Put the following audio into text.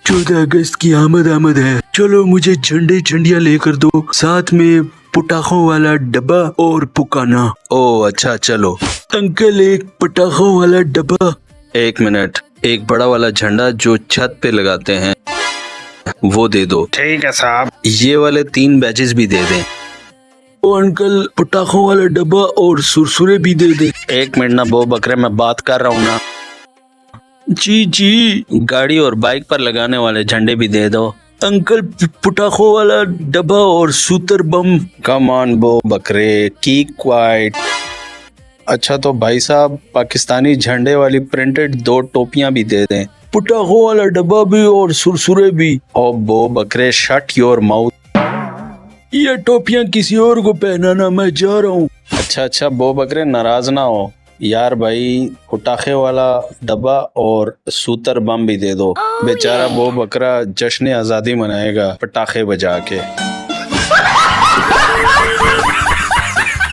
14 अगस्त की आमद है, चलो मुझे झंडे झंडियाँ लेकर दो, साथ में पटाखों वाला डब्बा और पुकाना। ओ अच्छा चलो। अंकल एक पटाखों वाला डब्बा। 1 मिनट, एक बड़ा वाला झंडा जो छत पे लगाते हैं वो दे दो। ठीक है साहब। ये वाले 3 बैचेस भी दे दें। ओ अंकल पटाखों वाला डब्बा और सुरसुरे भी दे दे। 1 मिनट ना बो बकरे, मैं बात कर रहा हूँ ना। जी जी। गाड़ी और बाइक पर लगाने वाले झंडे भी दे दो। अंकल पटाखों वाला डब्बा और सूतर बम। कम ऑन बो बकरे, कीप क्वाइट। अच्छा तो भाई साहब पाकिस्तानी झंडे वाली प्रिंटेड 2 टोपियां भी दे दें। पटाखों वाला डब्बा भी और सुरसुरे भी। ओ बो बकरे शट योर माउथ। ये टोपियां किसी और को पहनाना, मैं जा रहा हूँ। अच्छा बो बकरे नाराज ना हो यार भाई, पटाखे वाला डब्बा और सूतर बम भी दे दो। बेचारा बो बकरा जश्न आज़ादी मनाएगा पटाखे बजा के।